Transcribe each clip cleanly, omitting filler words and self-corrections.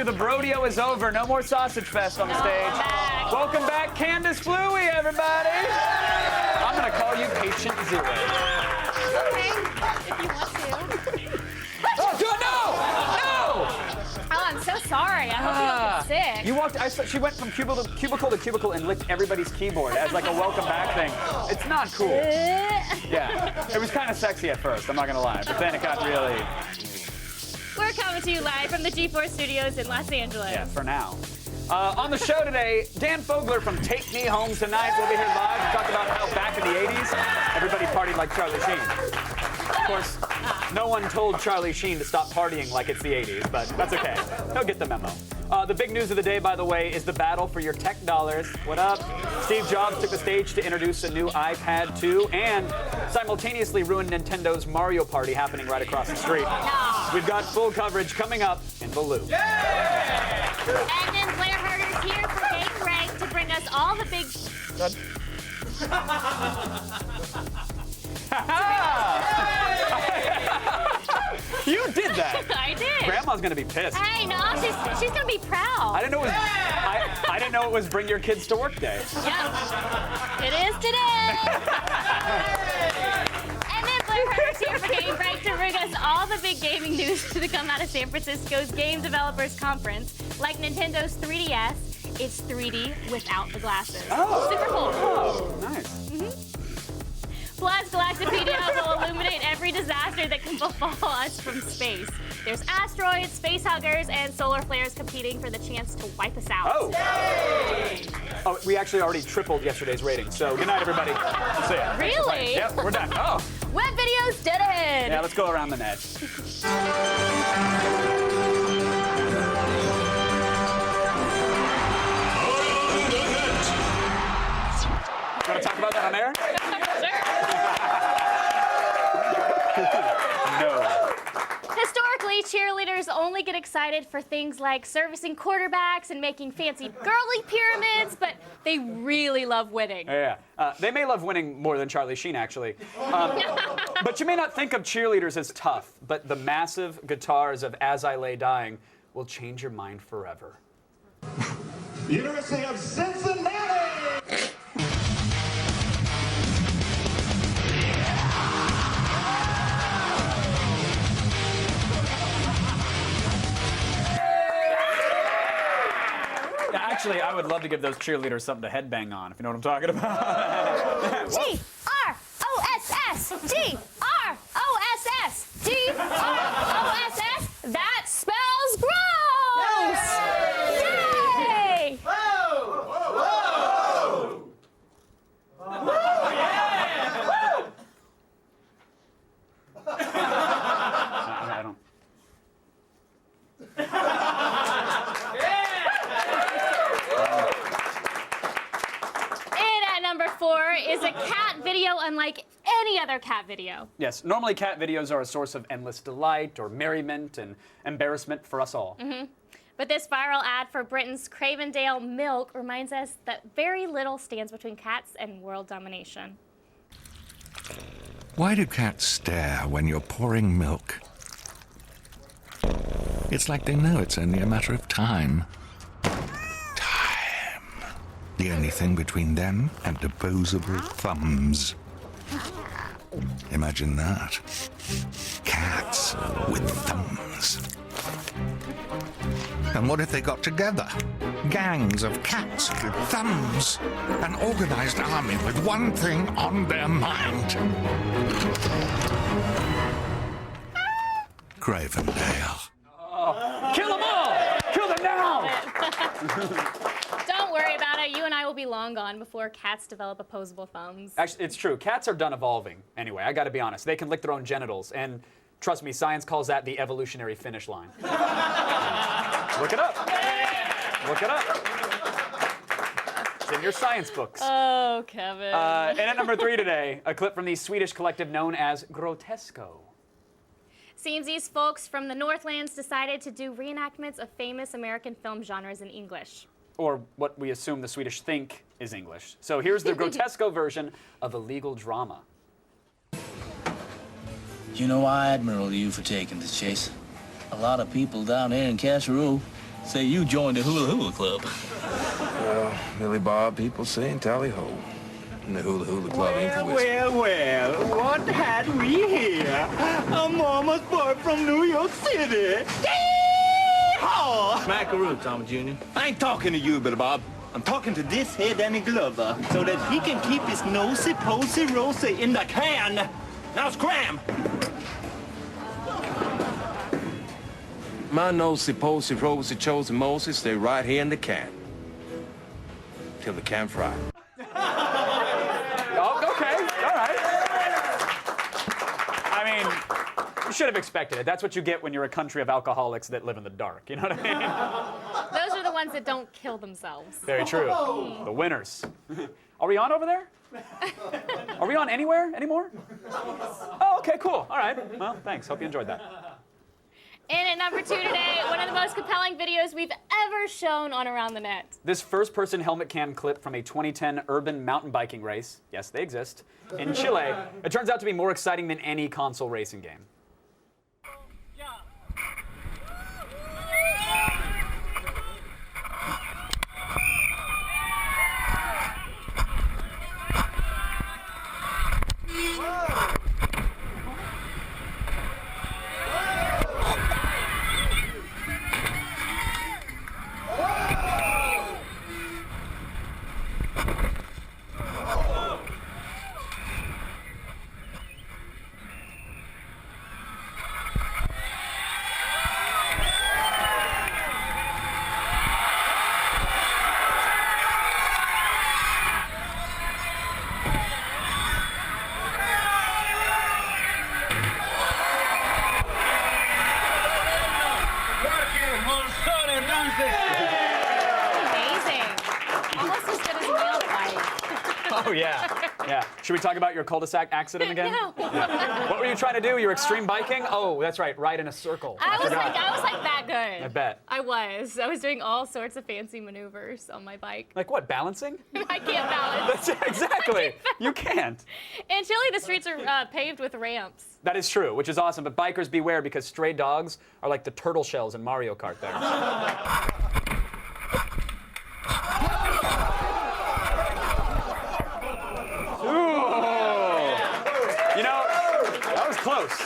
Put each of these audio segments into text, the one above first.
you, the Brodeo is over. No more Sausage Fest on the stage. Welcome back, Candace Fleury, everybody. I'm going to call you Patient Zero. Okay, if you want to. Oh, do it! No! Oh, I'm so sorry. I hope you don't get sick. You walked, she went from cubicle to cubicle and licked everybody's keyboard as like a welcome back thing. It's not cool. Yeah, it was kind of sexy at first, I'm not gonna lie, but then it got really... We're coming to you live from the G4 studios in Los Angeles. Yeah, for now. On the show today, Dan Fogler from Take Me Home Tonight will be here live to talk about how back in the 80s, everybody partied like Charlie Sheen. Of course, no one told Charlie Sheen to stop partying like it's the 80s, but that's okay. He'll get the memo. The big news of the day, by the way, is the battle for your tech dollars. What up? Steve Jobs took the stage to introduce a new iPad 2 and simultaneously ruined Nintendo's Mario Party happening right across the street. We've got full coverage coming up in the Loop. And then Blair Herder's here for Game Rank to bring us all the big... You did that. I did. Grandma's gonna be pissed. Hey, no, she's gonna be proud. I didn't know it was. I didn't know it was Bring Your Kids to Work Day. Yep. It is today. And then Blair Herder's here for Game Break to bring us all the big gaming news to come out of San Francisco's Game Developers Conference. Like Nintendo's 3DS, it's 3D without the glasses. Oh. Super cool. Oh, nice. Plus, Galactopedia will illuminate every disaster that can befall us from space. There's asteroids, space huggers, and solar flares competing for the chance to wipe us out. Oh. Oh, we actually already tripled yesterday's rating. So good night, everybody. See ya. Really? Yep, we're done. Oh. Web videos dead ahead. Yeah, let's go around the net. You want to talk about that on air? No. Historically, cheerleaders only get excited for things like servicing quarterbacks and making fancy girly pyramids, but they really love winning. Yeah. They may love winning more than Charlie Sheen, actually. But you may not think of cheerleaders as tough, but the massive guitars of As I Lay Dying will change your mind forever. University of Cincinnati! Actually, I would love to give those cheerleaders something to headbang on, if you know what I'm talking about. G-R-O-S-S! G-R-O-S-S! G-R-O-S-S! That spells gross! Yay! Whoa! Whoa! I don't. Number 4 is a cat video unlike any other cat video. Yes, normally cat videos are a source of endless delight or merriment and embarrassment for us all. But this viral ad for Britain's Cravendale milk reminds us that very little stands between cats and world domination. Why do cats stare when you're pouring milk? It's like they know it's only a matter of time. The only thing between them and opposable thumbs. Imagine that. Cats with thumbs. And what if they got together? Gangs of cats with thumbs. An organized army with one thing on their mind. Cravendale. Oh, kill them all! Kill them now! Don't worry about it. You and I will be long gone before cats develop opposable thumbs. Actually, it's true. Cats are done evolving. Anyway, I gotta be honest. They can lick their own genitals. And trust me, science calls that the evolutionary finish line. Look it up. Look it up. It's in your science books. Oh, Kevin. And at number 3 today, a clip from the Swedish collective known as Grotesco. Seems these folks from the Northlands decided to do reenactments of famous American film genres in English. Or what we assume the Swedish think is English. So here's the Grotesco version of a legal drama. You know, I admire you for taking this chase. A lot of people down here in Casserole Say you joined the Hula Hula Club. Well, Billy Bob, people say and tally ho. And the Hula Hula Club ain't for whiskey. Well, what had we here? A mama's boy from New York City. Yee-haw! Smackaroo, Tom Jr. I ain't talking to you, Billy Bob. I'm talking to this here Danny Glover so that he can keep his nosy-posy-rosy in the can. Now scram! My nosy-posy, rosy-chosen Moses stay right here in the can. Till the can fry. Oh, okay, all right. I mean, you should have expected it. That's what you get when you're a country of alcoholics that live in the dark. You know what I mean? Those are the ones that don't kill themselves. Very true. The winners. Are we on over there? Are we on anywhere anymore? Oh, okay, cool. All right. Well, thanks. Hope you enjoyed that. In at number 2 today, one of the most compelling videos we've ever shown on Around the Net. This first-person helmet cam clip from a 2010 urban mountain biking race, yes, they exist, in Chile, it turns out to be more exciting than any console racing game. Amazing. Almost as good as a real bike. Oh, yeah. Yeah. Should we talk about your cul-de-sac accident again? No. What were you trying to do? Your extreme biking? Oh, that's right. Ride in a circle. I was forgot. like that good. I bet. I was doing all sorts of fancy maneuvers on my bike. Like what? Balancing? I can't balance. That's exactly. You can't. In Chile, the streets are paved with ramps. That is true, which is awesome. But bikers beware because stray dogs are like the turtle shells in Mario Kart there. You know, that was close.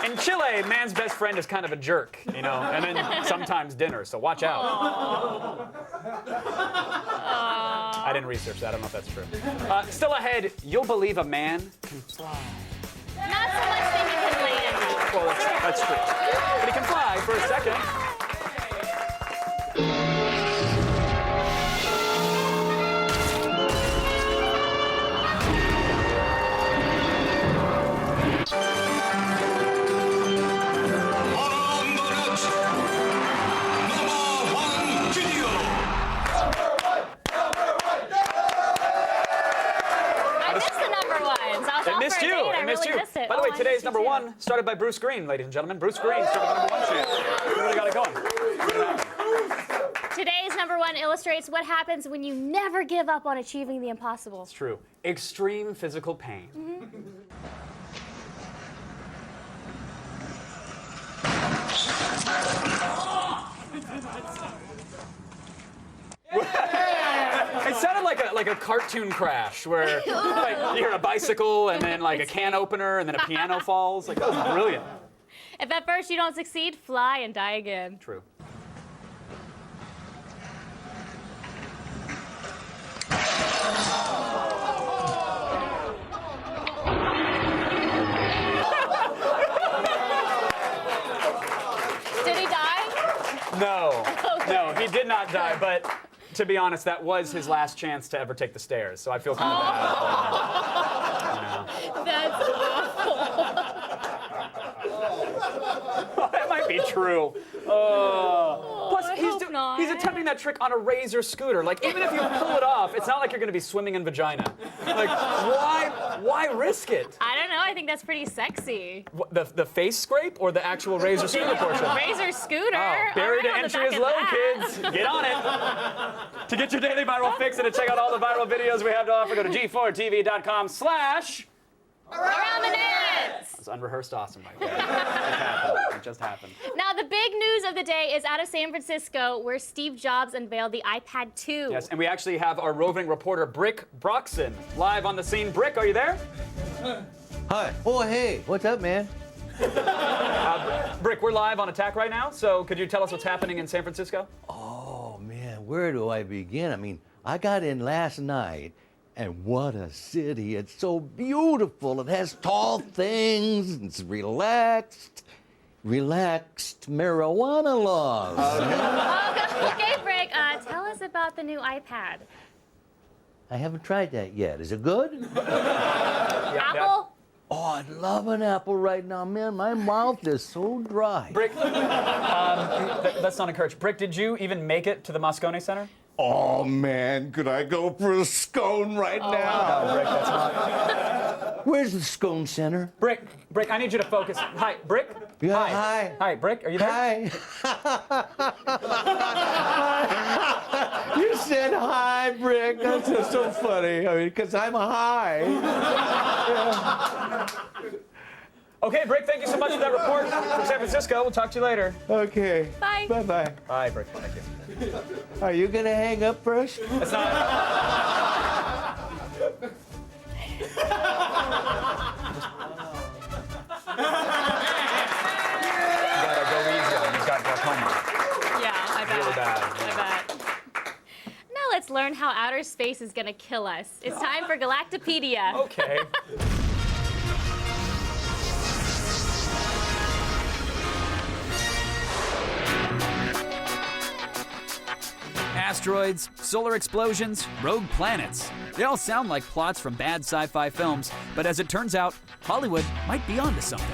In Chile, man's best friend is kind of a jerk, you know, and then sometimes dinner, so watch out. I didn't research that. I don't know if that's true. Still ahead, you'll believe a man can fly. Not so much that he can land. Well, that's true. But he can fly for a second. I missed you. By the way, today's number 1 started by Bruce Green, ladies and gentlemen. Bruce Green started the number 1 chant. We really got it going. Today's number 1 illustrates what happens when you never give up on achieving the impossible. It's true. Extreme physical pain. It sounded like a cartoon crash where like, you hear a bicycle and then like a can opener and then a piano falls. Like, that was brilliant. If at first you don't succeed, fly and die again. True. Did he die? No. Okay. No, he did not die, but to be honest, that was his last chance to ever take the stairs, so I feel kind of bad. That's awful. That might be true. Plus, he's attempting that trick on a Razor scooter. Like, even if you pull it off, it's not like you're going to be swimming in vagina. Like, why risk it? I don't know. I think that's pretty sexy. What, the face scrape or the actual Razor scooter portion? Razor scooter. Oh, barrier to entry is low, kids. Get on it. To get your daily viral fix and to check out all the viral videos we have to offer, go to g4tv.com/. Around the nets! It's unrehearsed awesome right there. It happened. It just happened. Now, the big news of the day is out of San Francisco, where Steve Jobs unveiled the iPad 2. Yes, and we actually have our roving reporter, Brick Broxson, live on the scene. Brick, are you there? Hi. Oh, hey. What's up, man? Brick, we're live on Attack right now, so could you tell us what's happening in San Francisco? Oh, man, where do I begin? I mean, I got in last night, and what a city. It's so beautiful. It has tall things. It's relaxed marijuana laws. Okay, Brick, tell us about the new iPad. I haven't tried that yet. Is it good? Apple? Oh, I'd love an apple right now, man. My mouth is so dry. Brick, let's not encourage. Brick, did you even make it to the Moscone Center? Oh, man, could I go for a scone right now? No, Brick, that's not. Where's the scone center? Brick, I need you to focus. Hi, Brick? Yeah, Hi. hi. Hi, Brick, are you there? Hi. You said hi, Brick. That's just so funny. I mean, because I'm high. Okay, Brick, thank you so much for that report from San Francisco. We'll talk to you later. Okay. Bye. Bye-bye. Bye, Brick. Thank you. Are you going to hang up first? That's not. You gotta go easy on him. He's got glaucoma. Yeah, I bet. Really bad. I bet. Now let's learn how outer space is gonna kill us. It's time for Galactopedia. Okay. Asteroids, solar explosions, rogue planets. They all sound like plots from bad sci-fi films, but as it turns out, Hollywood might be onto something.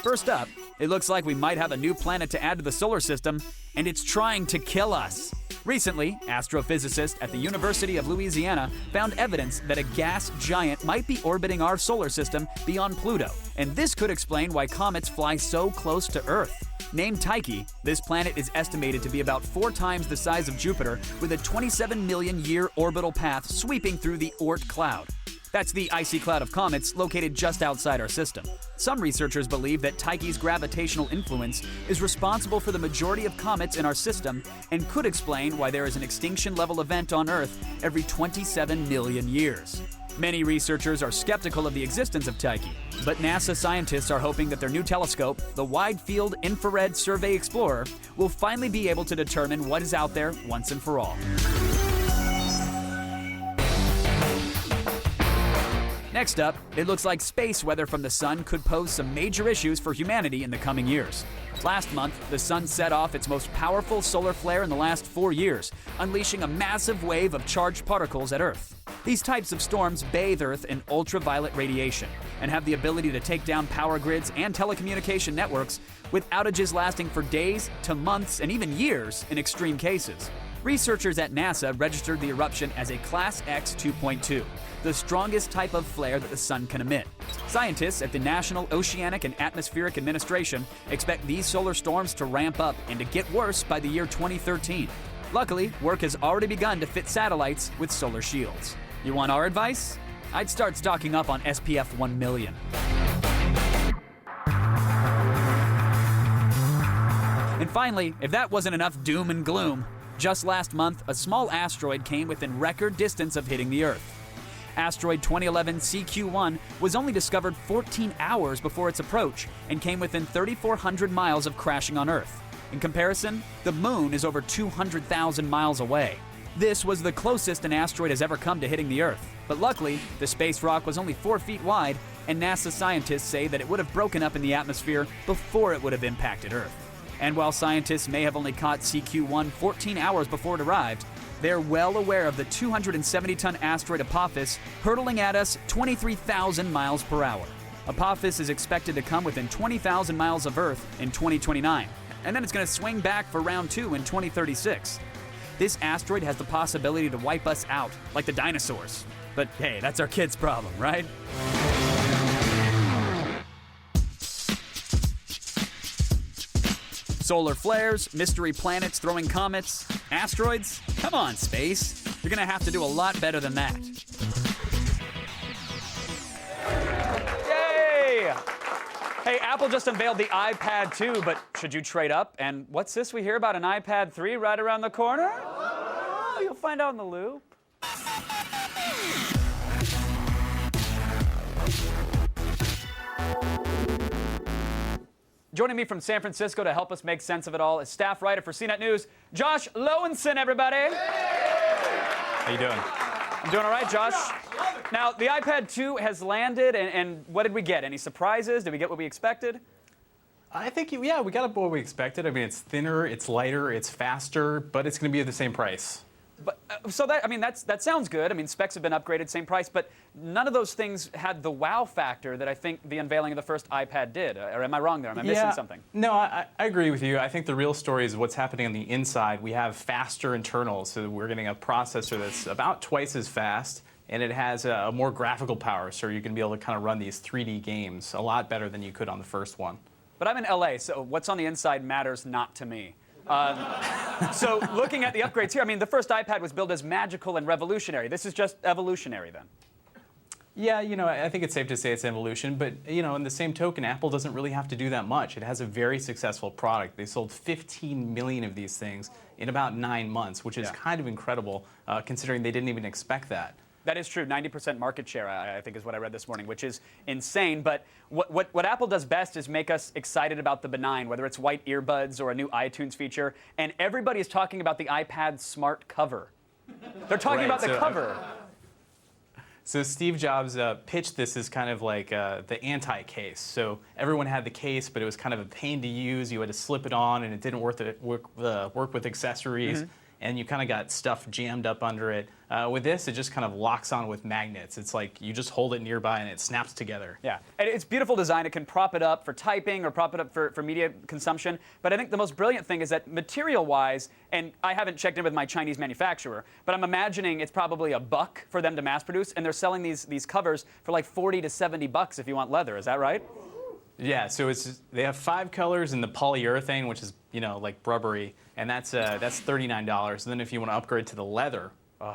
First up, it looks like we might have a new planet to add to the solar system, and it's trying to kill us. Recently, astrophysicists at the University of Louisiana found evidence that a gas giant might be orbiting our solar system beyond Pluto, and this could explain why comets fly so close to Earth. Named Tyche, this planet is estimated to be about 4 times the size of Jupiter, with a 27 million year orbital path sweeping through the Oort cloud. That's the icy cloud of comets located just outside our system. Some researchers believe that Tyche's gravitational influence is responsible for the majority of comets in our system and could explain why there is an extinction-level event on Earth every 27 million years. Many researchers are skeptical of the existence of Tyche, but NASA scientists are hoping that their new telescope, the Wide Field Infrared Survey Explorer, will finally be able to determine what is out there once and for all. Next up, it looks like space weather from the sun could pose some major issues for humanity in the coming years. Last month, the sun set off its most powerful solar flare in the last 4 years, unleashing a massive wave of charged particles at Earth. These types of storms bathe Earth in ultraviolet radiation and have the ability to take down power grids and telecommunication networks, with outages lasting for days to months and even years in extreme cases. Researchers at NASA registered the eruption as a Class X 2.2, the strongest type of flare that the sun can emit. Scientists at the National Oceanic and Atmospheric Administration expect these solar storms to ramp up and to get worse by the year 2013. Luckily, work has already begun to fit satellites with solar shields. You want our advice? I'd start stocking up on SPF 1 million. And finally, if that wasn't enough doom and gloom, just last month, a small asteroid came within record distance of hitting the Earth. Asteroid 2011 CQ-1 was only discovered 14 hours before its approach and came within 3,400 miles of crashing on Earth. In comparison, the Moon is over 200,000 miles away. This was the closest an asteroid has ever come to hitting the Earth, but luckily, the space rock was only 4 feet wide, and NASA scientists say that it would have broken up in the atmosphere before it would have impacted Earth. And while scientists may have only caught CQ-1 14 hours before it arrived, they're well aware of the 270-ton asteroid Apophis hurtling at us 23,000 miles per hour. Apophis is expected to come within 20,000 miles of Earth in 2029, and then it's going to swing back for round 2 in 2036. This asteroid has the possibility to wipe us out, like the dinosaurs. But hey, that's our kids' problem, right? Solar flares, mystery planets throwing comets, asteroids? Come on, space. You're gonna have to do a lot better than that. Yay! Hey, Apple just unveiled the iPad 2, but should you trade up? And what's this we hear about an iPad 3 right around the corner? Oh, you'll find out in the loop. Joining me from San Francisco to help us make sense of it all is staff writer for CNET News, Josh Lowenson, everybody. How you doing? I'm doing all right, Josh. Now, the iPad 2 has landed, and what did we get? Any surprises? Did we get what we expected? I think, yeah, we got what we expected. I mean, it's thinner, it's lighter, it's faster, but it's going to be at the same price. But so that, I mean, that sounds good. I mean, specs have been upgraded, same price, but none of those things had the wow factor that I think the unveiling of the first iPad did. Or am I wrong there? Am I missing something? No, I agree with you. I think the real story is what's happening on the inside. We have faster internals, so we're getting a processor that's about twice as fast, and it has a more graphical power, so you're going to be able to kind of run these 3D games a lot better than you could on the first one. But I'm in LA, so what's on the inside matters not to me. So looking at the upgrades here, I mean, the first iPad was billed as magical and revolutionary. This is just evolutionary then. Yeah, you know, I think it's safe to say it's evolution, but, you know, in the same token, Apple doesn't really have to do that much. It has a very successful product. They sold 15 million of these things in about 9 months, which is kind of incredible, considering they didn't even expect that. That is true. 90% market share, I think, is what I read this morning, which is insane. But what Apple does best is make us excited about the benign, whether it's white earbuds or a new iTunes feature. And everybody is talking about the iPad Smart cover. They're talking about the cover. So Steve Jobs pitched this as kind of like the anti-case. So everyone had the case, but it was kind of a pain to use. You had to slip it on, and it didn't work with accessories. Mm-hmm. And you kind of got stuff jammed up under it. With this, it just kind of locks on with magnets. It's like you just hold it nearby and it snaps together. Yeah, and it's beautiful design. It can prop it up for typing or prop it up for media consumption. But I think the most brilliant thing is that material-wise, and I haven't checked in with my Chinese manufacturer, but I'm imagining it's probably $1 for them to mass produce, and they're selling these covers for like 40 to 70 bucks if you want leather. Is that right? Yeah, so they have 5 colors in the polyurethane, which is, you know, like rubbery, and that's $39. And then if you want to upgrade to the leather,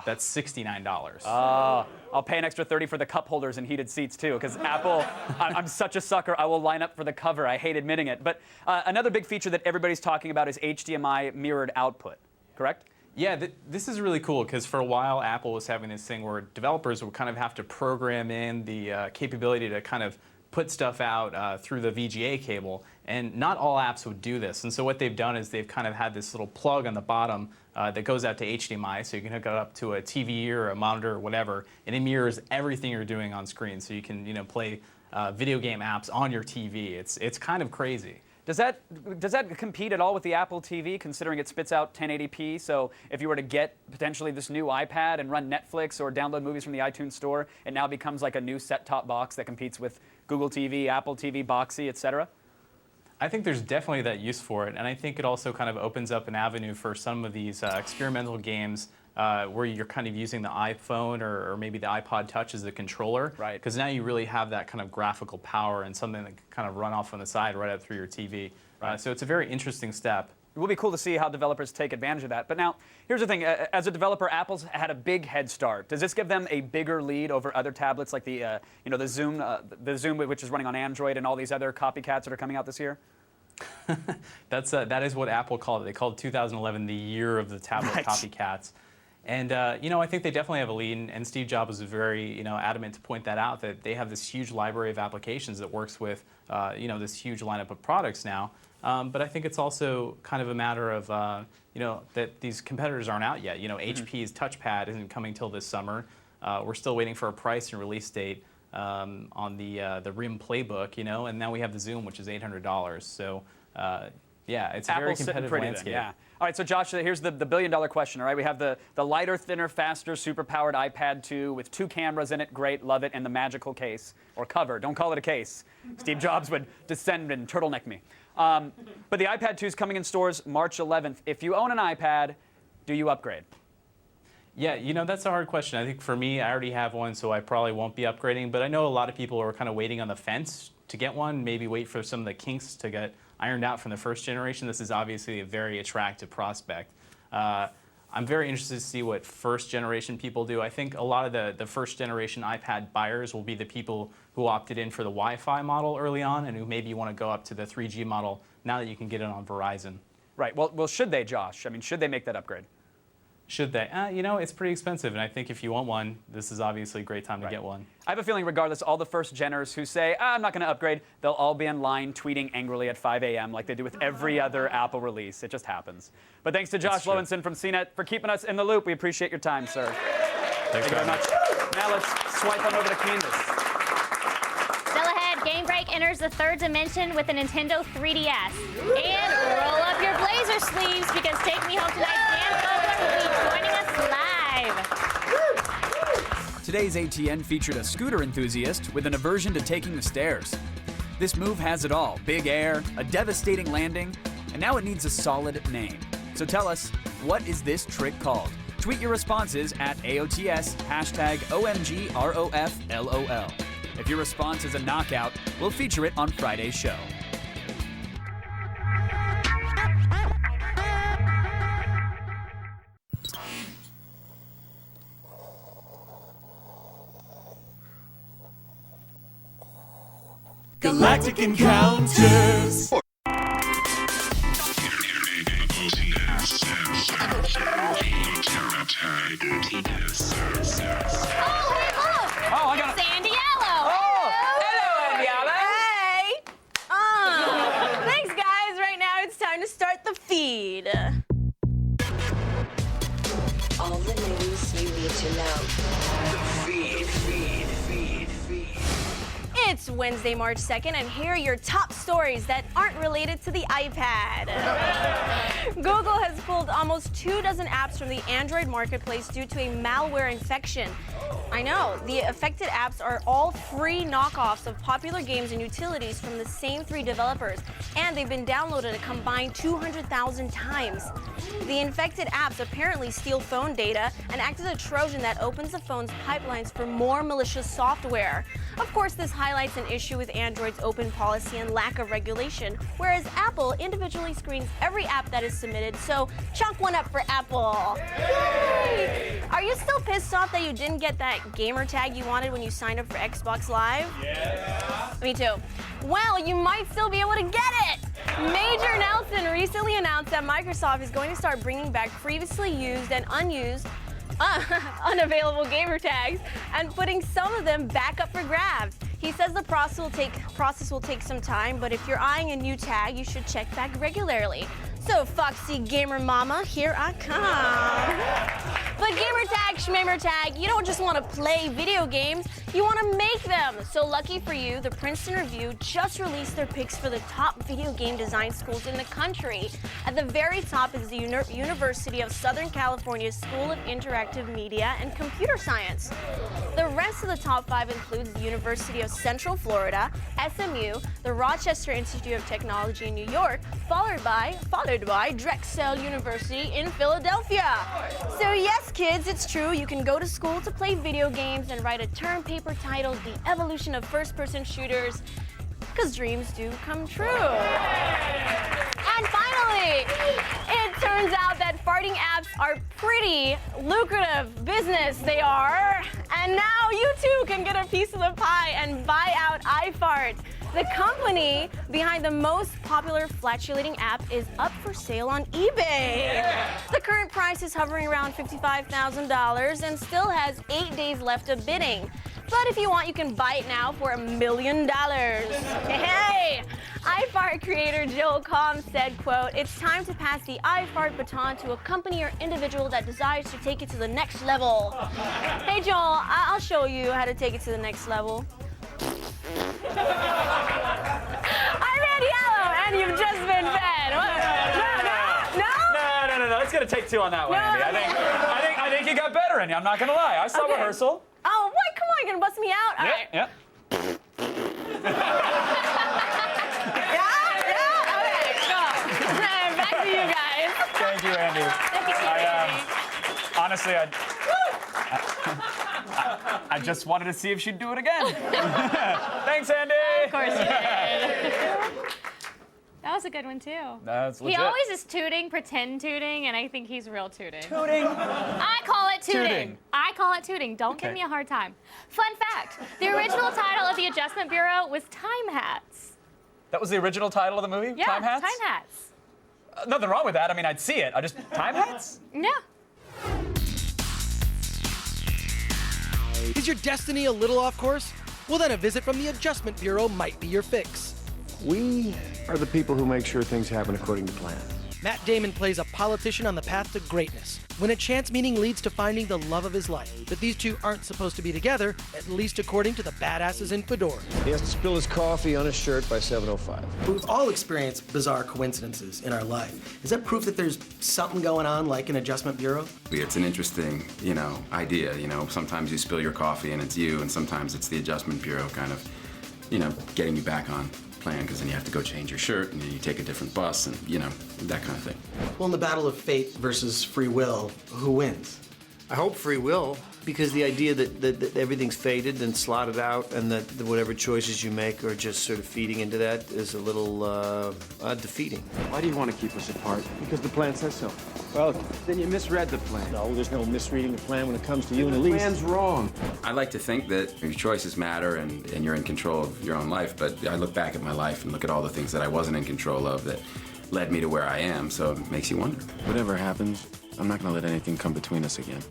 that's $69. I'll pay an extra $30 for the cup holders and heated seats too, because Apple, I'm such a sucker. I will line up for the cover. I hate admitting it. But another big feature that everybody's talking about is HDMI mirrored output, correct? Yeah, this is really cool because for a while Apple was having this thing where developers would kind of have to program in the capability to kind of put stuff out through the VGA cable, and not all apps would do this. And so what they've done is they've kind of had this little plug on the bottom that goes out to HDMI, so you can hook it up to a TV or a monitor or whatever, and it mirrors everything you're doing on screen, so you can, you know, play video game apps on your TV. It's kind of crazy. Does that compete at all with the Apple TV, considering it spits out 1080p? So if you were to get potentially this new iPad and run Netflix or download movies from the iTunes Store, it now becomes like a new set-top box that competes with Google TV, Apple TV, Boxee, etc.? I think there's definitely that use for it, and I think it also kind of opens up an avenue for some of these experimental games where you're kind of using the iPhone or maybe the iPod Touch as the controller. Right. Because now you really have that kind of graphical power and something that can kind of run off on the side right up through your TV. Right. So it's a very interesting step. It will be cool to see how developers take advantage of that. But now, here's the thing. As a developer, Apple's had a big head start. Does this give them a bigger lead over other tablets like the Zoom, which is running on Android, and all these other copycats that are coming out this year? That is what Apple called it. They called 2011 the year of the tablet copycats. And, I think they definitely have a lead, and Steve Jobs was very, adamant to point that out, that they have this huge library of applications that works with, this huge lineup of products now. But I think it's also kind of a matter of, that these competitors aren't out yet. HP's touchpad isn't coming till this summer. We're still waiting for a price and release date on the RIM Playbook, and now we have the Zoom, which is $800. So, it's a very competitive landscape. Then, yeah. All right, so Josh, here's the billion-dollar question, all right? We have the lighter, thinner, faster, super-powered iPad 2 with 2 cameras in it. Great, love it. And the magical case, or cover. Don't call it a case. Steve Jobs would descend and turtleneck me. But the iPad 2 is coming in stores March 11th. If you own an iPad, do you upgrade? Yeah, that's a hard question. I think for me, I already have one, so I probably won't be upgrading. But I know a lot of people are kind of waiting on the fence to get one, maybe wait for some of the kinks to get ironed out from the first generation, this is obviously a very attractive prospect. I'm very interested to see what first generation people do. I think a lot of the first generation iPad buyers will be the people who opted in for the Wi-Fi model early on and who maybe want to go up to the 3G model now that you can get it on Verizon. Right. Well, should they, Josh? I mean, should they make that upgrade? Should they? You know, it's pretty expensive, and I think if you want one, this is obviously a great time to get one. I have a feeling regardless, all the first geners who say, I'm not going to upgrade, they'll all be in line tweeting angrily at 5 a.m. like they do with every other Apple release. It just happens. But thanks to Josh Lowenson from CNET for keeping us in the loop. We appreciate your time, sir. Thank you very much. Now let's swipe on over to Candace. Still ahead, Game Break enters the third dimension with a Nintendo 3DS. And roll up your blazer sleeves because Take Me Home Tonight, Dan Fogler will be joining us live. Today's ATN featured a scooter enthusiast with an aversion to taking the stairs. This move has it all: big air, a devastating landing, and now it needs a solid name. So tell us, what is this trick called? Tweet your responses at AOTS, #OMGROFLOL. If your response is a knockout, we'll feature it on Friday's show. Galactic Encounters. Oh, I got it. Sandy Yellow. Oh, hello, Yellow. Hey! Thanks, guys. Right now, it's time to start the feed. All the news you need to know. It's Wednesday, March 2nd, and here are your top stories that aren't related to the iPad. Google has pulled almost 24 apps from the Android marketplace due to a malware infection. I know, the affected apps are all free knockoffs of popular games and utilities from the same 3 developers, and they've been downloaded a combined 200,000 times. The infected apps apparently steal phone data and act as a Trojan that opens the phone's pipelines for more malicious software. Of course, this highlights an issue with Android's open policy and lack of regulation, whereas Apple individually screens every app that is submitted, so chalk one up for Apple. Yay! Are you still pissed off that you didn't get that gamer tag you wanted when you signed up for Xbox Live? Yeah. Me too. Well, you might still be able to get it! Major Nelson recently announced that Microsoft is going to start bringing back previously used and unused unavailable gamer tags and putting some of them back up for grabs. He says the process will take some time, but if you're eyeing a new tag, you should check back regularly. So, Foxy Gamer Mama, here I come. But gamer tag, schmamer tag, you don't just want to play video games, you want to make them. So lucky for you, the Princeton Review just released their picks for the top video game design schools in the country. At the very top is the University of Southern California School of Interactive Media and Computer Science. The rest of the top 5 includes the University of Central Florida, SMU, the Rochester Institute of Technology in New York, followed by Drexel University in Philadelphia. So yes, kids, it's true. You can go to school to play video games and write a term paper titled The Evolution of First-Person Shooters, because dreams do come true. And finally, it turns out that farting apps are pretty lucrative business. They are. And now you too can get a piece of the pie and buy out iFart. The company behind the most popular flatulating app is up for sale on eBay. The current price is hovering around $55,000 and still has 8 days left of bidding. But if you want, you can buy it now for $1 million. Hey! iFart creator Joel Combs said, quote, "It's time to pass the iFart baton to a company or individual that desires to take it to the next level." Hey Joel, I'll show you how to take it to the next level. I'm Andy Yellow, and you've just been fed. What? No. Let's get a take 2 on that one, Andy. I think you got better, Andy. I'm not gonna lie. I saw rehearsal. Oh, what? Come on, you're gonna bust me out? All right. Yep. Yeah? Okay, go. Back to you guys. Thank you, Andy. Honestly, I just wanted to see if she'd do it again. Thanks, Andy. Of course you did. That was a good one too. That's He legit. always is tooting, pretend tooting, and I think he's real tooting. Tooting. I call it tooting. Tooting. I call it tooting. Don't give Okay. me a hard time. Fun fact, the original title of the Adjustment Bureau was Time Hats. That was the original title of the movie? Yeah, Time Hats? Time Hats. Nothing wrong with that. I mean, I'd see it. I just, Time Hats? Yeah. Is your destiny a little off course? Well, then a visit from the Adjustment Bureau might be your fix. We are the people who make sure things happen according to plan. Matt Damon plays a politician on the path to greatness when a chance meeting leads to finding the love of his life. But these two aren't supposed to be together, at least according to the badasses in fedoras. He has to spill his coffee on his shirt by 7:05. We've all experienced bizarre coincidences in our life. Is that proof that there's something going on like an Adjustment Bureau? It's an interesting, idea. Sometimes you spill your coffee and it's you, and sometimes it's the Adjustment Bureau kind of, getting you back on plan, because then you have to go change your shirt and you take a different bus and, that kind of thing. Well, in the battle of fate versus free will, who wins? I hope free will, because the idea that everything's fated and slotted out and that whatever choices you make are just sort of feeding into that is a little defeating. Why do you want to keep us apart? Because the plan says so. Well, then you misread the plan. No, there's no misreading the plan when it comes to you and Elise. The plan's wrong. I like to think that your choices matter and you're in control of your own life, but I look back at my life and look at all the things that I wasn't in control of that led me to where I am, so it makes you wonder. Whatever happens, I'm not going to let anything come between us again.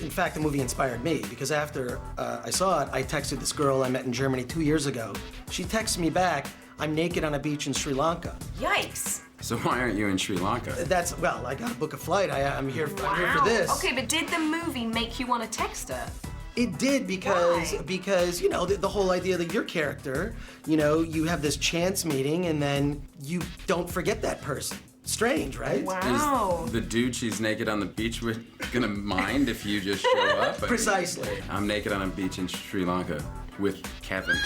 In fact, the movie inspired me because after I saw it, I texted this girl I met in Germany 2 years ago. She texted me back, I'm naked on a beach in Sri Lanka. Yikes. So why aren't you in Sri Lanka? Well, I got to book a flight. I'm here for this. Okay, but did the movie make you want to text her? It did because the whole idea that your character, you have this chance meeting and then you don't forget that person. Strange, right? Wow. Is the dude she's naked on the beach with gonna mind if you just show up? Precisely. I'm naked on a beach in Sri Lanka with Kevin.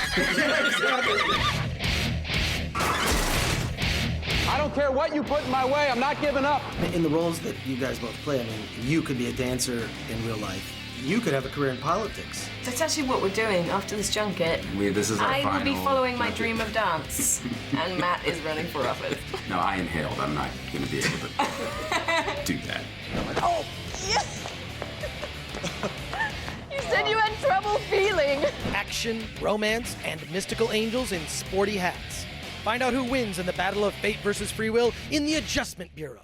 I don't care what you put in my way, I'm not giving up. In the roles that you guys both play, I mean, you could be a dancer in real life. You could have a career in politics. That's actually what we're doing after this junket. This is our I will be final following my junket. dream of dance, and Matt is running for office. No, I inhaled. I'm not gonna be able to do that. Oh, yes! You said you had trouble feeling. Action, romance, and mystical angels in sporty hats. Find out who wins in the battle of fate versus free will in the Adjustment Bureau.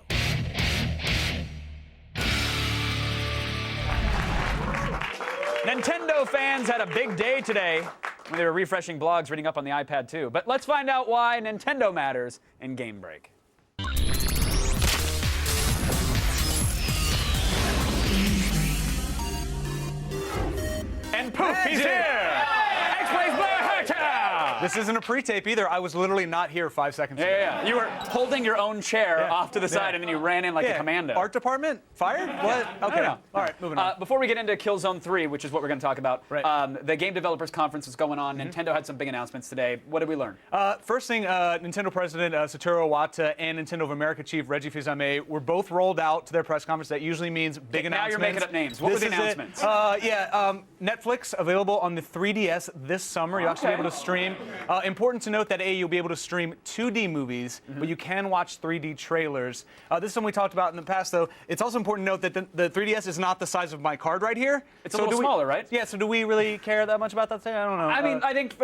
Nintendo fans had a big day today when they were refreshing blogs, reading up on the iPad 2. But let's find out why Nintendo matters in Game Break. And poof, he's here! X-Plays Blair Herta! This isn't a pre-tape either. I was literally not here 5 seconds ago. Yeah. You were holding your own chair off to the side, and then you ran in like a commando. Art department? Fired? What? Okay. No. All right, moving on. Before we get into Killzone 3, which is what we're going to talk about, the Game Developers Conference is going on. Nintendo had some big announcements today. What did we learn? First thing, Nintendo President Satoru Iwata and Nintendo of America Chief Reggie Fils-Aimé were both rolled out to their press conference. That usually means big announcements. Now you're making up names. What were the announcements? Netflix available on the 3DS this summer. You'll actually be able to stream. Important to note that you'll be able to stream 2D movies, but you can watch 3D trailers. This is something we talked about in the past, though. It's also important to note that the 3DS is not the size of my card right here. It's a little smaller, right? Yeah. So do we really care that much about that thing? I don't know. I mean, I think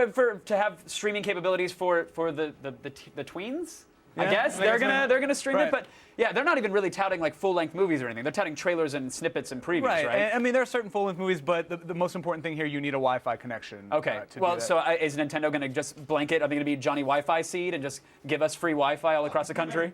to have streaming capabilities for the tweens, I guess they're gonna stream it, but. Yeah, they're not even really touting like full-length movies or anything. They're touting trailers and snippets and previews, right? And, I mean, there are certain full-length movies, but the most important thing here, you need a Wi-Fi connection. Okay. To Well, do that. so is Nintendo going to just blanket? Are they going to be Johnny Wi-Fi seed and just give us free Wi-Fi all across the country?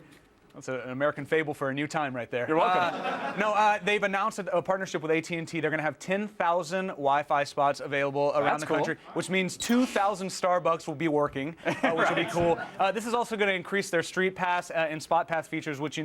That's an American fable for a new time right there. You're welcome. They've announced a partnership with AT&T. They're going to have 10,000 Wi-Fi spots available around the country, which means 2,000 Starbucks will be working, which will be cool. This is also going to increase their Street Pass and Spot Pass features, which, can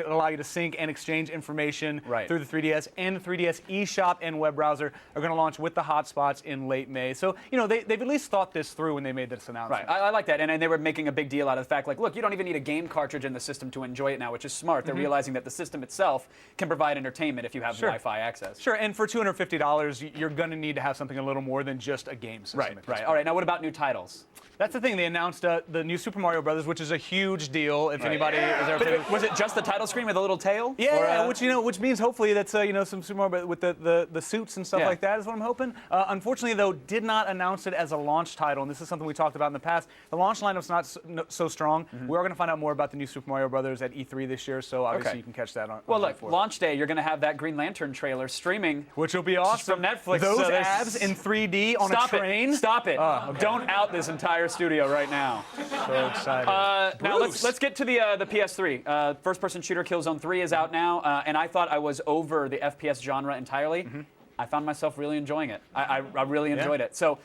allow you to sync and exchange information through the 3DS. And the 3DS eShop and web browser are going to launch with the hotspots in late May. So, they've at least thought this through when they made this announcement. Right. I like that. And they were making a big deal out of the fact, like, look, you don't even need a game cartridge in the system to to enjoy it now, which is smart. They're realizing that the system itself can provide entertainment if you have Wi-Fi access. Sure, and for $250, you're going to need to have something a little more than just a game system. Right. All right, now what about new titles? That's the thing. They announced the new Super Mario Brothers, which is a huge deal. If anybody, was it just the title screen with a little tail? Yeah, which means hopefully that's some Super Mario with the suits and stuff like that is what I'm hoping. Unfortunately, though, did not announce it as a launch title, and this is something we talked about in the past. The launch lineup's not so strong. We are going to find out more about the new Super Mario Brothers at E3 this year, so obviously you can catch that on. Well, look, launch day, you're going to have that Green Lantern trailer streaming, which will be awesome from Netflix. Those abs in 3D on a train. Stop it! Don't out this entire studio right now. So excited. Now let's get to the PS3. First-person shooter Killzone 3 is out now, and I thought I was over the FPS genre entirely. I found myself really enjoying it. I really enjoyed it. So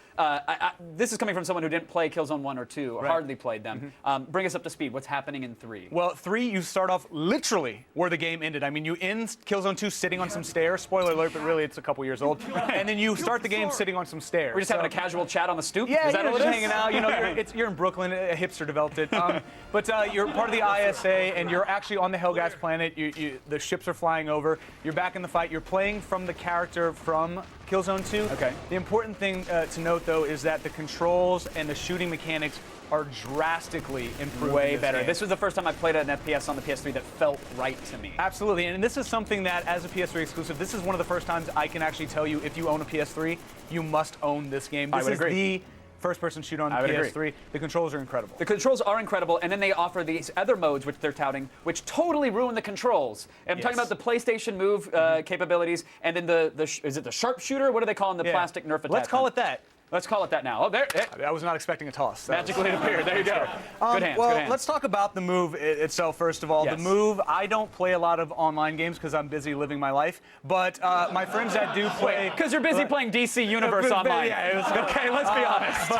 this is coming from someone who didn't play Killzone 1 or 2, or hardly played them. Bring us up to speed. What's happening in 3? Well, 3, you start off literally where the game ended. I mean, you end Killzone 2 sitting on some stairs. Spoiler alert, but really it's a couple years old. And then you start the game sitting on some stairs. We're just having a casual chat on the stoop? Yeah, is that you're what just it is? hanging out. You know, you're in Brooklyn. A hipster developed it. But you're part of the ISA, and you're actually on the Helghast planet. The ships are flying over. You're back in the fight. You're playing from the character from Killzone 2. Okay. The important thing to note, though, is that the controls and the shooting mechanics are drastically improved. Way better. This was the first time I played an FPS on the PS3 that felt right to me. Absolutely, and this is something that, as a PS3 exclusive, this is one of the first times I can actually tell you, if you own a PS3, you must own this game. This is the first-person shooter on the PS3. The controls are incredible. The controls are incredible, and then they offer these other modes, which they're touting, which totally ruin the controls. And I'm talking about the PlayStation Move capabilities, and then is it the sharpshooter? What do they call in the plastic Nerf attachment? Let's call it that. Let's call it that now. Oh, there. I was not expecting a toss. Magically it appeared. There you go. Good hands. Well, good hands. let's talk about the Move itself first of all. Yes. The Move, I don't play a lot of online games because I'm busy living my life. But my friends that do play... Because you're busy playing DC Universe online. Yeah, okay, let's be honest.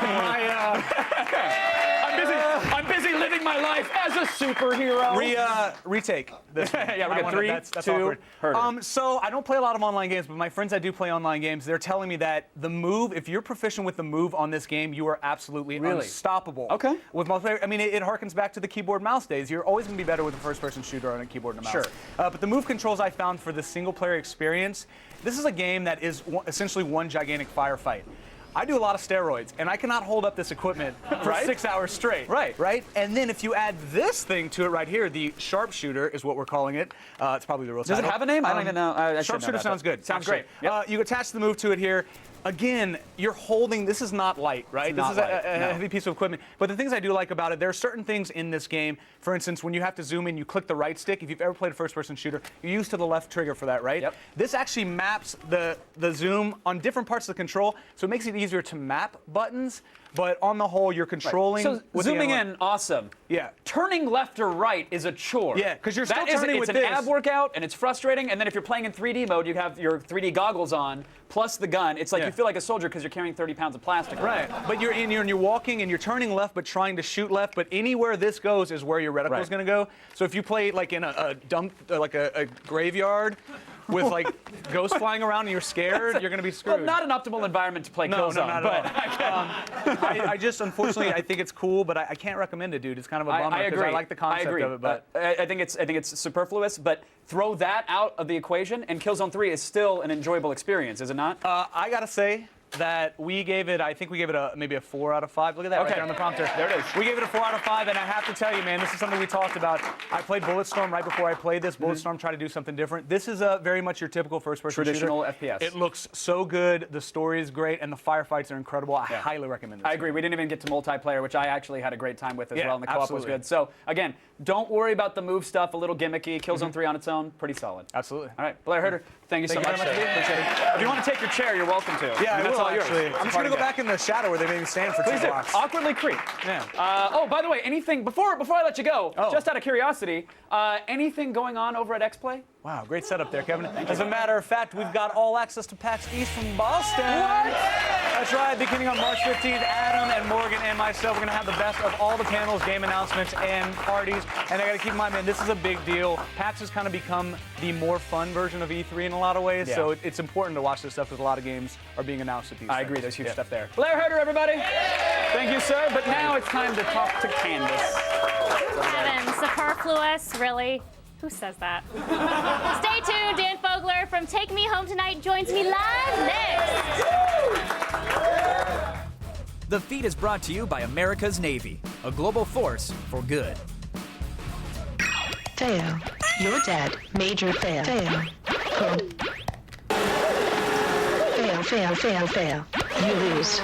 I'm busy living my life as a superhero. Retake this one. Yeah, we're good. 3, that's 2, awkward. So I don't play a lot of online games, but my friends that do play online games, they're telling me that the Move, if you're proficient with the Move on this game, you are absolutely unstoppable. Okay. With multiplayer, I mean, it harkens back to the keyboard mouse days. You're always going to be better with a first-person shooter on a keyboard and a mouse. Sure. But the Move controls I found for the single-player experience, this is a game that is essentially one gigantic firefight. I do a lot of steroids, and I cannot hold up this equipment for 6 hours straight. Right? And then if you add this thing to it right here, the sharpshooter is what we're calling it. It's probably the real title. Does it have a name? I don't even know. Sharpshooter sounds good. Sounds great. Yep. You attach the Move to it here. Again, you're holding, this is not light, right? This is a heavy piece of equipment. But the things I do like about it, there are certain things in this game. For instance, when you have to zoom in, you click the right stick. If you've ever played a first-person shooter, you're used to the left trigger for that, right? Yep. This actually maps the zoom on different parts of the control, so it makes it easier to map buttons. But on the whole, you're controlling. So zooming in, awesome. Yeah. Turning left or right is a chore. Yeah, because you're still turning with this. It's an ab workout, and it's frustrating. And then if you're playing in 3D mode, you have your 3D goggles on, plus the gun. It's like you feel like a soldier because you're carrying 30 pounds of plastic. Right. But you're walking and you're turning left, but trying to shoot left. But anywhere this goes is where your reticle is going to go. So if you play like in a dump, like a graveyard, with like ghosts flying around and you're scared, you're going to be screwed. Well, not an optimal environment to play Killzone. No, not at all. I just, unfortunately, I think it's cool, but I can't recommend it, dude. It's kind of a bummer because I like the concept of it. But I think it's superfluous, but throw that out of the equation, and Killzone 3 is still an enjoyable experience, is it not? I got to say that we gave it, I think we gave it maybe a 4 out of 5. Look at that right there on the prompter. There it is. We gave it a 4 out of 5, and I have to tell you, man, this is something we talked about. I played Bulletstorm right before I played this. Bulletstorm tried to do something different. This is very much your typical first-person traditional shooter. FPS. It looks so good. The story is great, and the firefights are incredible. I highly recommend this. I agree. We didn't even get to multiplayer, which I actually had a great time with as well, and the co-op was absolutely. good. So, again, don't worry about the Move stuff, a little gimmicky. Killzone 3 on its own, pretty solid. Absolutely. All right, Blair Herder, thank you so much. Appreciate it. If you want to take your chair, you're welcome to. Yeah, that's all yours. Actually. I'm just going to go back in the shadow where they made me stand for 2 blocks. Awkwardly creep. Yeah. Oh, by the way, anything, before I let you go, just out of curiosity, anything going on over at X-Play? Wow, great setup there, Kevin. As a matter of fact, we've got all access to PAX East from Boston. What? That's right. Beginning on March 15th, Adam and Morgan and myself are going to have the best of all the panels, game announcements, and parties. And I got to keep in mind, man, this is a big deal. PAX has kind of become the more fun version of E3 in a lot of ways. Yeah. So it's important to watch this stuff because a lot of games are being announced at these. I agree. There's huge stuff there. Blair Herder, everybody. Thank you, sir. But now it's time to talk to Candace. Evan, superfluous, really? Who says that? Stay tuned. Dan Fogler from Take Me Home Tonight joins me live next. The Feed is brought to you by America's Navy, a global force for good. Fail. You're dead. Major fail. Fail. Code. Fail, fail, fail, fail. You lose.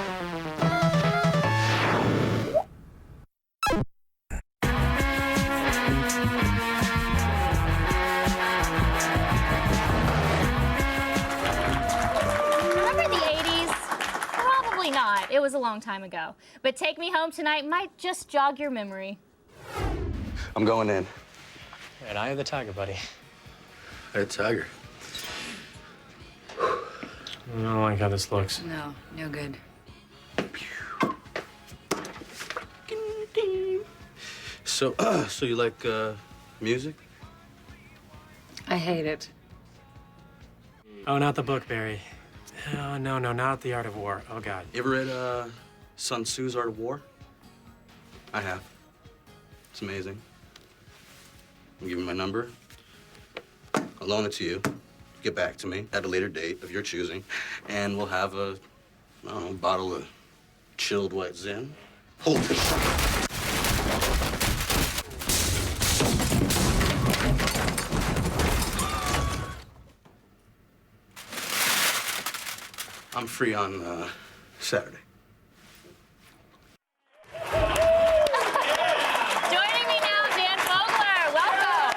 It was a long time ago. But Take Me Home Tonight might just jog your memory. I'm going in. And I am the tiger, buddy. Hey, tiger. I don't like how this looks. No, no good. So, so you like music? I hate it. Oh, not the book, Barry. Oh, no, not The Art of War. Oh, God. You ever read Sun Tzu's Art of War? I have. It's amazing. I'll give you my number. I'll loan it to you. Get back to me at a later date of your choosing, and we'll have a, I don't know, bottle of chilled white Zin. Hold it. I'm free on Saturday. Joining me now, Dan Fogler. Welcome.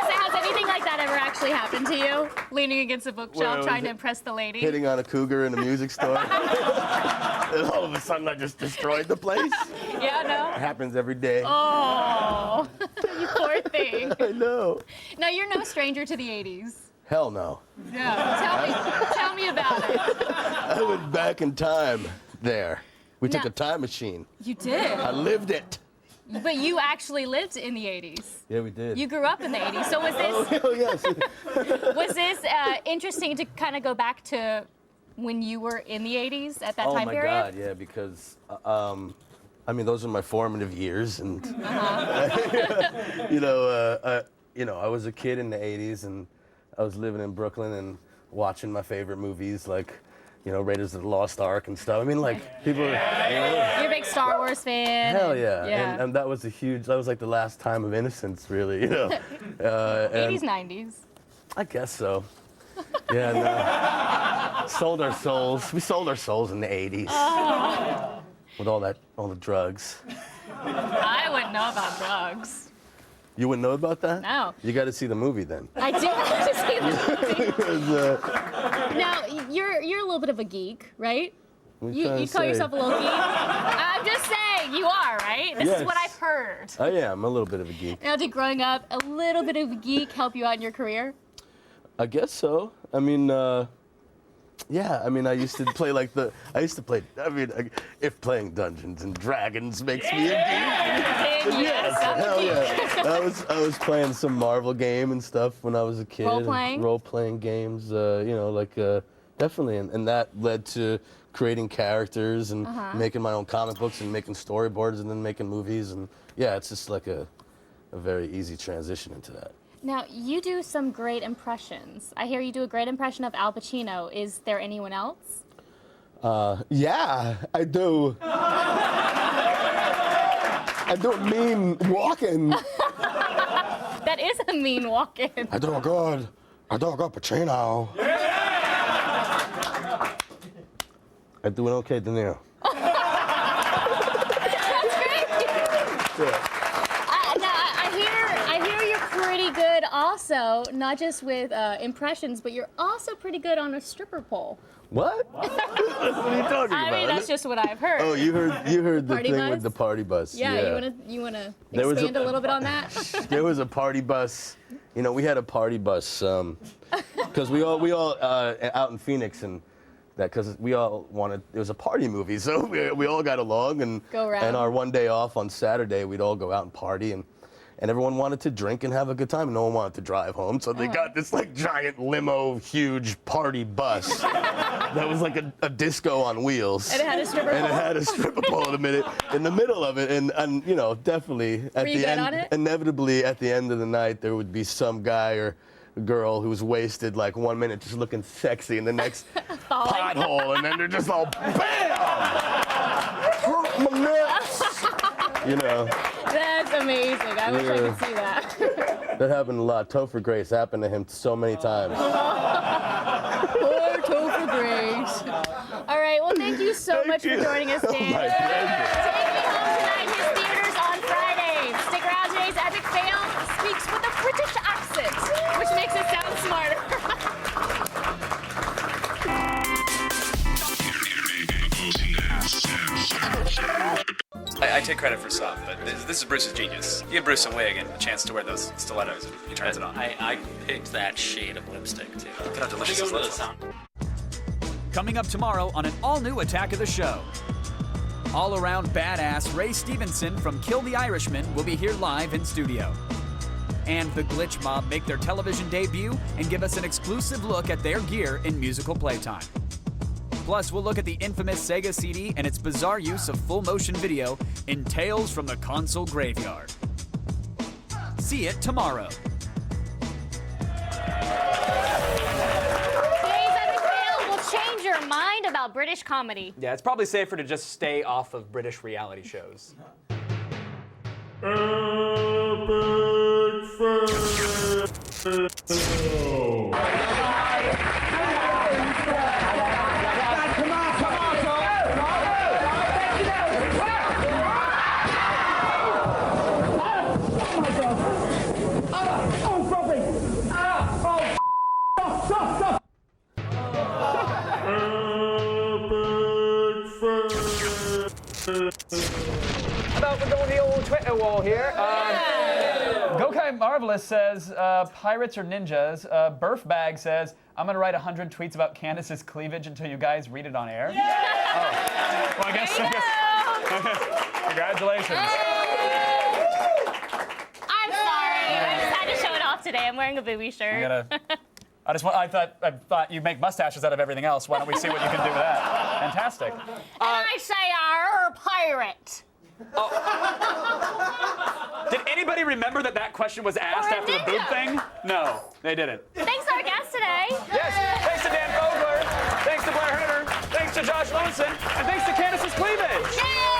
Has anything like that ever actually happened to you? Leaning against a bookshelf, Well, trying to impress the lady? Hitting on a cougar in a music store. And all of a sudden, I just destroyed the place. Yeah, no. It happens every day. Oh, you poor thing. I know. Now, you're no stranger to the 80s. Hell no. Yeah, tell me about it. I went back in time there. We took a time machine. You did? I lived it. But you actually lived in the 80s. Yeah, we did. You grew up in the 80s. So was this, Oh, yes. was this interesting to kind of go back to when you were in the 80s at that time period? Oh, my God, yeah, because, I mean, those are my formative years. And, you know, I was a kid in the 80s, and I was living in Brooklyn and watching my favorite movies, like, you know, Raiders of the Lost Ark and stuff. I mean, like, people are... You're a big Star Wars fan. Hell yeah. Yeah. And that was that was like the last time of innocence, really, you know. 80s, 90s. I guess so. Yeah, no. Sold our souls. We sold our souls in the 80s. Oh. With all the drugs. I wouldn't know about drugs. You wouldn't know about that? No. You got to see the movie then. I do have to see the movie. Because, Now, you're a little bit of a geek, right? what You trying to call say? yourself a little geek? I'm just saying, you are, right? This is what Yes. I've heard. I am a little bit of a geek. Now, did growing up a little bit of a geek help you out in your career? I guess so. I mean, yeah. I mean, I used to play if playing Dungeons and Dragons makes me a geek. Yes, Hell yeah. I was playing some Marvel game and stuff when I was a kid. Role-playing? Role-playing games, you know, like, definitely. And that led to creating characters and making my own comic books and making storyboards and then making movies. And yeah, it's just like a very easy transition into that. Now, you do some great impressions. I hear you do a great impression of Al Pacino. Is there anyone else? Yeah, I do. I don't mean walking. That is a mean walk-in. I do good. I do good, Pacino. I do an okay De Niro. That's great. I hear you're pretty good also, not just with impressions, but you're also pretty good on a stripper pole. What? What are you talking about? I mean, that's just what I've heard. Oh, you heard the Party thing bus? with the party bus. Yeah, you wanna There was expand a little bit on that? There was a party bus you know, we had a party bus because we all out in Phoenix, and that because we all wanted, it was a party movie, so we all got along, and our one day off on Saturday, we'd all go out and party, and everyone wanted to drink and have a good time, and no one wanted to drive home, so they got this like giant limo, huge party bus that was like a disco on wheels. And it had a stripper pole. And it had a stripper pole in the middle of it, and you know, definitely at the end, inevitably at the end of the night, there would be some guy or girl who's wasted like 1 minute just looking sexy in the next pothole, and then they're just all BAM! Hurt my nuts! You know. That's amazing. I wish I could see that. That happened a lot. Topher Grace happened to him so many times. Poor Topher Grace. All right, well, thank you so much for joining us, Dan. Oh, my pleasure. Take Me Home Tonight hits theaters on Friday. Stick around, today's epic fail speaks with a British accent, which makes it sound smarter. I take credit for some, but this is Bruce's genius. You give Bruce a wig and a chance to wear those stilettos, and he turns it on. I picked that shade of lipstick, too. Look at how delicious this looks. Coming up tomorrow on an all-new Attack of the Show. All-around badass Ray Stevenson from Kill the Irishman will be here live in studio. And the Glitch Mob make their television debut and give us an exclusive look at their gear in musical playtime. Plus, we'll look at the infamous Sega CD and its bizarre use of full-motion video in Tales from the Console Graveyard. See it tomorrow. Today's epic fail will change your mind about British comedy. Yeah, it's probably safer to just stay off of British reality shows. How about we're going the old Twitter wall here? Gokai Marvelous says, pirates or ninjas. Burfbag says, I'm going to write 100 tweets about Candace's cleavage until you guys read it on air. Oh. Well, I guess. Congratulations. I'm sorry. I just had to show it off today. I'm wearing a booby shirt. I thought you make mustaches out of everything else. Why don't we see what you can do with that? Fantastic. And I say, pirate. Did anybody remember that question was asked after the boob thing? No, they didn't. Thanks to our guest today. Yes, thanks to Dan Vogler, thanks to Blair Herter, thanks to Josh Loneson, and thanks to Candace's cleavage. Yay!